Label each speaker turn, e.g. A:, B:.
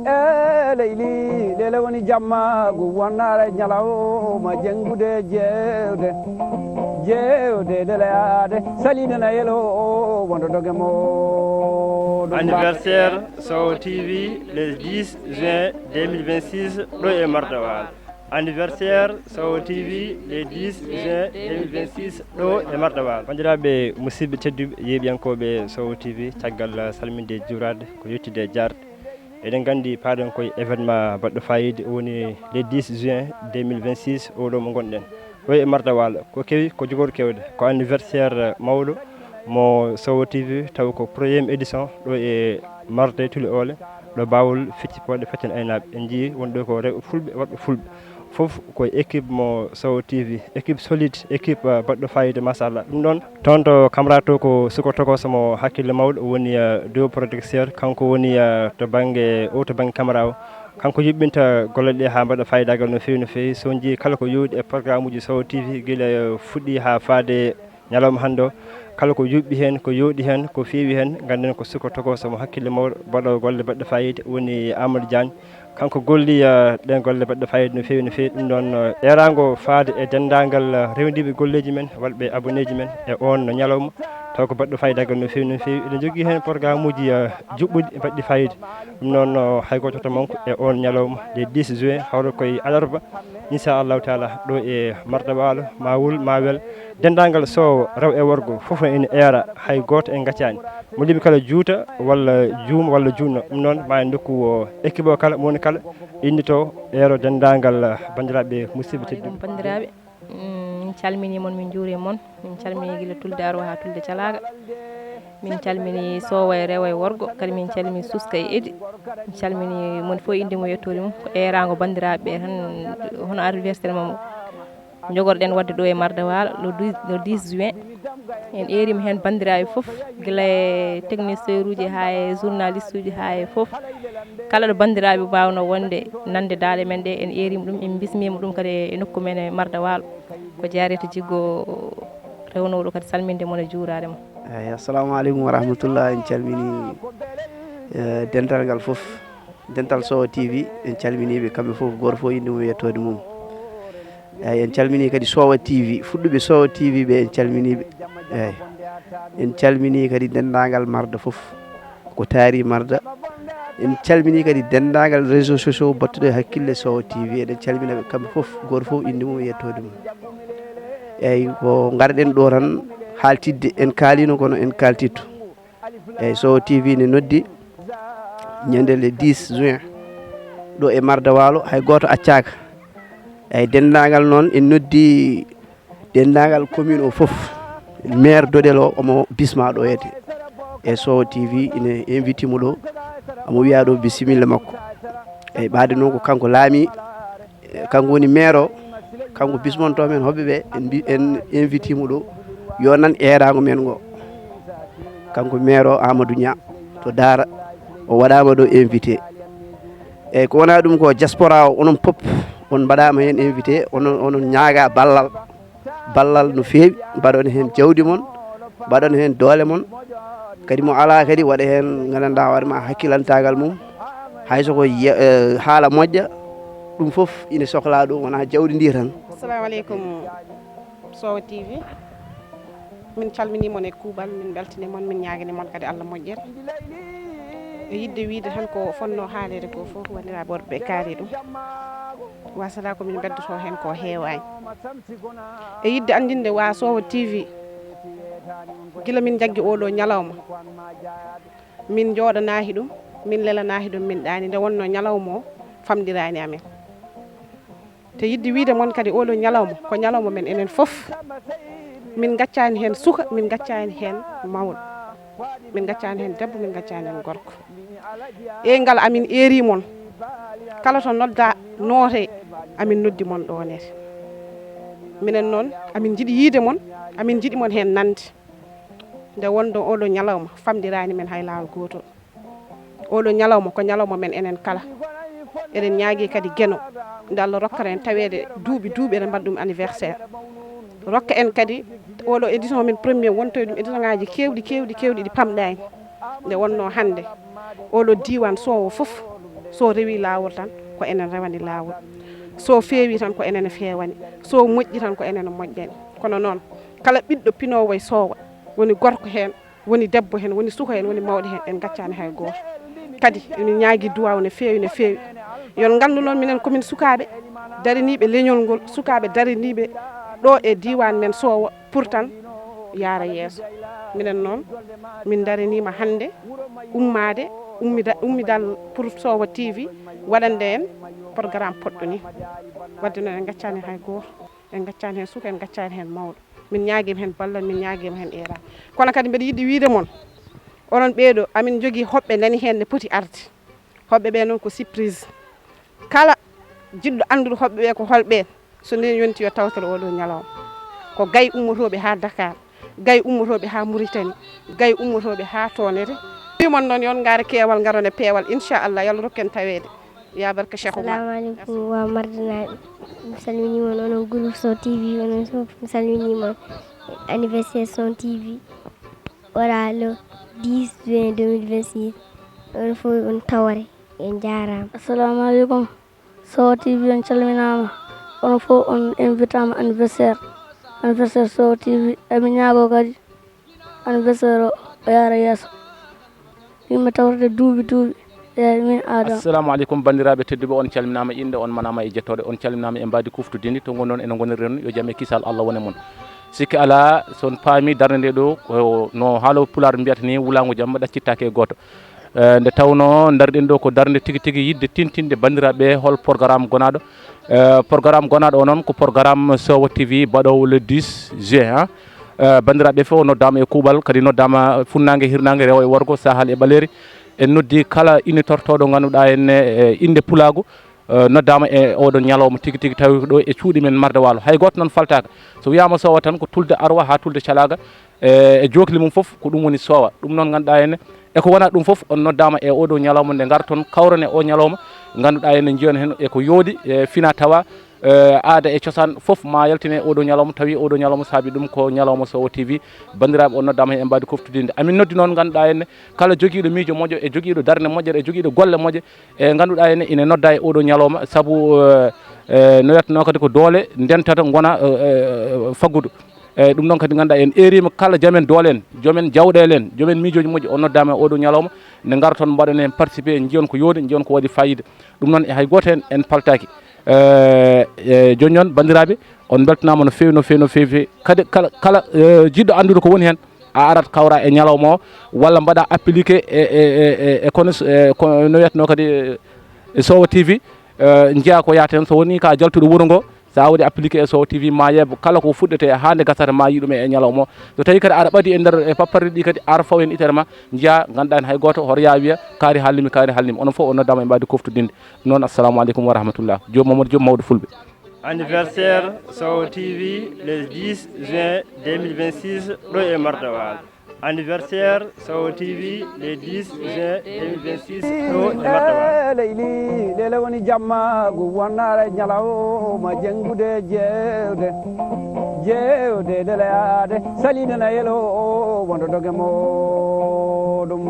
A: leyli lele woni jamma gu wonnare nyalawma jengude jewde deleyade salidana yelo wondo doge mo
B: anniversaire Sow TV le 10 juin 2026 ɗo e Mardawal. Anniversaire Sow TV le 10 juin 2026 ɗo e Mardawal. Bandiraɓe musidɓe tedduɓe yeɓiyankoɓe Sow TV, caggal salminde juurade ko yettide jarde, eɗen gandi paaɗen koye événement baɗɗo fayida woni le 10 juin 2026 oɗo mo gonɗen ɗo e Mardawal. Ko kewi ko jogoɗo kewde ko anniversaire mawɗo mo Sow TV, taw ko première édition ɗo e Marde Tule Ole ɗo bawol feccipoɗe feccen aynaɓe. En jii wonɗo ko rewɓe fulɓe worɓe fulɓe fof koye équipe mo Sow TV, équipe solide, équipe baɗɗo fayida machallah. Ɗum ɗon toon to camarade to ko suko tokoso mo hakkille mawɗo woni deux producteur, kanko woni to banggue to banggue caméra o, kanko yuɓɓinta golle ɗe ha mbaɗa fayidagal no fewi no fewi. So jii kala ko yowɗi e programme uji Sow TV guila fuɗɗi ha faade ñalawma hande o, kala ko yuɓɓi hen ko yowɗi hen ko fewi hen ganden ko suko tokoso mo hakkille mawɗo mbaɗo golle baɗɗo fayida woni Amadou Diagne, kanko golli ɗen golle baɗɗo fayida no fewi no fewi. Ɗum ɗon erago faade e dendagal rewdiɓe golleji men walɓe abonné ji men e on ñalawma, taw ko baɗɗo fayidagal no fewi no fewi. Eɗen jogui hen programme uji juɓɓuɗi baɗɗi fayida. Ɗum noon hay goto to manque e on ñalawma le 10 juin hawra koye alarba inchallahu taala ɗo e Mardawalo, ma wul ma wel. Dendagal Sow rew e worgo foof ene era, hay goto en gaccani, mo liɓi kala juuta walla juuma walla junno. Ɗum noon ma en dokku équipe o kala moni kala innito ero dendagal bandiraɓe musidɓe tedduɓe.
C: Bandiraɓe min calmini mon, min juuri mon, min calmini guila tulde aro ha tulde calaga, min calmini Sow e rewo e worgo, kadi min calmini Suska e Edy, min calmini mon fof inde mum yettori mum, ko erago bandiraɓe tan hono anniversaire mum jogorɗen wadde ɗo e Mardawal le 10 juin. En erima hen bandiraɓe foof, guila e technicien uji ha e journaliste uji ha e foof, kala ɗo bandiraɓe mbawno wonde nande daaɗe men ɗe, en erima ɗum, en bismima ɗum kadi e nokku men e Mardawal, ko jarete jiggo rewnoɗo kadi salminde mon e juurade mon.
D: Eyyi assalamu aleykum wa rahmatullah. En calmini dental ngal foof, dental Sow TV, en calminiɓe kamɓe foof, goto foof inde mum yettode mum. Eyyi en calmini kadi Sow TV, fuɗɗuɓe Sow TV ɓe en calminiɓe. Eyyi en calmini kadi dendagal Marda foof ko taari Marda. En calmini kadi dendagal réseaux sociaux battuɗo e hakkille Sow TV, eɗen calminaɓe kamɓe foof, goto foof inde mum yettode mum. Eyyi ko garɗen ɗo tan haltidde, en kaalino kono en kaltitto. Eyyi Sow TV ne noddi ñande le 10 juin ɗo e Mardawalo, hay goto accaka. Eyyi dendagal noon en noddi dendagal commune o foof, maire Dodel o omo bisma ɗo yede. E Sow TV ine invité mo ɗo, omo wiya ɗo bisimilla makko. Eyyi ɓaade noon ko kanko laami, kanko woni maire o, kanko bismonto men hoɓɓeɓe, en invité mo ɗo yo nan erago men ngo. Kanko maire o Amadou Nia to Dara, o waɗama ɗo invité. Eyyi ko wona ɗum ko diaspora o, onon pop on mbaɗama hen invité, onon ñaaga ballal no fewi, mbaɗon hen jawdi mon, mbaɗon hen doole mon, kadi mo ala kadi waɗa hen gandanɗa waɗama hakkilantagal mum, hayso ko haala moƴƴa, ɗum foof ine sohla ɗum, wona jawdi ndi tan.
E: Assalamu aleykum Sow TV, min calmini mon e kuuɓal, min beltini mon, min ñaguini mon kadi Allah moƴƴere. E yidde wiide tan ko fonno haalede ko foof, wandiraɓe worɓe kaali ɗum, wasata komin beddoto hen ko heewani. E yidde andinde wa Sow TV, gila min jaggi oɗo ñalawma, min jooɗanahi ɗum, min lelanahi ɗum, min ɗani nde wonno ñalawma o famɗirani amen. Te yidde wiide moon kadi oɗo ñalawma ko ñalawma men enen foof, min gaccani hen suka, min gaccani hen mawɗo, min gaccani hen debbo, min gaccani hen gorko. E ngal amin eri mon, kala to nodda noote amin noddi mon ɗo nete. Minen noon amin jiiɗi yiide mon, amin jiiɗi mon hen nande, nde wonɗo oɗo ñalawma famɗirani men hay lawol gotol. Oɗo ñalawma ko ñalawma men enen kala, eɗen ñaagui kadi gueno nde Allah rokkata en tawede duuɓi eɗen mbaɗa ɗum anniversaire. Rokka en kadi oɗo édition min premier wontoye ɗum édition ngaji kewɗi ɗi pamɗani, nde wonno hande oɗo diwan Sow foof so rewi lawol tan ko enen rewani lawol so feewi tan ko enen feewani so moƴƴi tan ko enen moƴƴani kono noon kala ɓiɗɗo pinowo e soowa woni gorko hen woni debbo hen woni suka hen woni mawɗo hen en gaccani hay goto kadi ene ñaagui duwaw no feewi yon gandu noon minen komin sukaɓe dariniɓe leñol ngol sukaɓe dariniɓe ɗo e diwan men Sowo pour tan yaara yeeso minen noon min darinima hande ummade ummidal pour Sowo TV waɗande en programme poɗɗo ni wadde noon en gaccani hay goto en gaccani hen suka en gaccani hen mawɗo min ñaaguima hen ballal min ñaaguima hen era kono kadi mbiɗa yiiɗi wiide moon onon ɓeeɗo amin jogui hoɓɓe nani hen ne poti arde hoɓɓe ɓe noon ko surprise kala jiɗɗo andude hoɓɓe ɓe ko holɓen so ni yonti yo tawtoro oɗo ñalawma ko gaye ummotoɓe ha Dakar gaye ummotoɓe ha Mauritanie gaye ummotoɓe ha tonere wimon noon yon gaara keewal garon e peewal inchallah yo Allah rokken tawede ya barka Cheikh Oumar.
F: Assalamu alaikum wa mardanaɓe mi salminimon onon groupe Sow TV onon fof mi salminimon anniversaire Sow TV wara le 10 juin 2026 onon fof on tawore en jarama.
G: Assalamu alaikum Sow TV en calminama onon fof on invitama anniversaire Sow TV emi ñaago kadi anniversaire o yaara yeeso yimɓe tawrede duuɓi eyyi min Adama.
H: Assalamu alaikum bandiraɓe tedduɓe on calminama inde on manama e jettode on calminama e mbadi kuftudini to gonnon ene goniri non yo jaam e kisal Allah wone moon sikki ala son paami darde nde ɗo no haalo pular mbiyata ni wulago jamma ɗaccittake e goto nde tawno darɗen ɗo ko darde tigui tigui yidde tintinde bandiraɓe hol programme gonaɗo o noon ko programme Sowo TV baɗowo le 10 juin bandiraɓe fof noddama e kuuɓal kadi noddama funnague hirnague rewo e worgo sahal e ɓaleri en noddi kala initortoɗo ganduɗa henne inde pulagu noddama e oɗon ñalawma tigui tigui tawi ko ɗo e cuuɗi men Marde Walo hay goto noon faltaka so wiyama Sowo tan ko tulde arwa ha tulde calaga e jokli mum foof ko ɗum woni Sowo ɗum noon ganduɗa henne eko wona ɗum foof on noddama e oɗo ñalawma nde garton kawrane o ñalawma ganduɗa henne jiyon hen eko yoodi e fina tawa aada e cosaan foof ma yaltine oɗo ñalawma tawi oɗo ñalawma saabi ɗum ko ñalawma Sowo TV bandiraɓe on noddama hen e mbadi koftudinde amin noddi noon ganduɗa henne kala joguiɗo miijo moƴƴo e joguiɗo darde moƴƴere e joguiɗo golle moƴƴe e ganduɗa henne ine nodda e oɗo ñalawma saabu no wiyatno kadi ko doole ndentata gona faggudu eyyi ɗum noon kadi ganduɗa en erima kala joomen doole en joomen jawɗele en joomen miijoji moƴƴi on noddama e oɗo ñalawma nde garton mbaɗon hen participé jiyon ko yoodi jiyon ko waɗi fayida ɗum noon hay goto hen en paltaki joni noon bandiraɓe on beltanama no fewi kadi kala jiɗɗo andude ko woni hen a arat kawra e ñalawma o walla mbaɗa appliqué e kono no wiyatno kadi Sowo TV jeeya ko yaata hen so woni ka jaltuɗo wuuro ngo sa waɗi appliqué e Sowo TV ma yeeɓa kala ko fuɗɗete hande gasata ma yiɗum e ñalawma o so tawi kadi aɗa ɓaadi e nder e papparɗe ɗi kadi ara faw hen itere ma jeeya ganduɗa hen hay goto hoto ya wiya kaari hallimi onon fof o noddama e mbadi koftudinde noon assalamu aleykum wa rahmatullah jomum Mamadou Diop mawɗo fulɓe.
B: Anniversaire Sowo TV le 10 juin 2026 ɗo e Marde Walo. Anniversaire Sowo TV le 10 juin 2026 ɗo e Marde Walo.
A: leyli lele woni jamma gu wonnare ñalawma jengude jewde deleyade salinana yelo wondo doge mo ɗum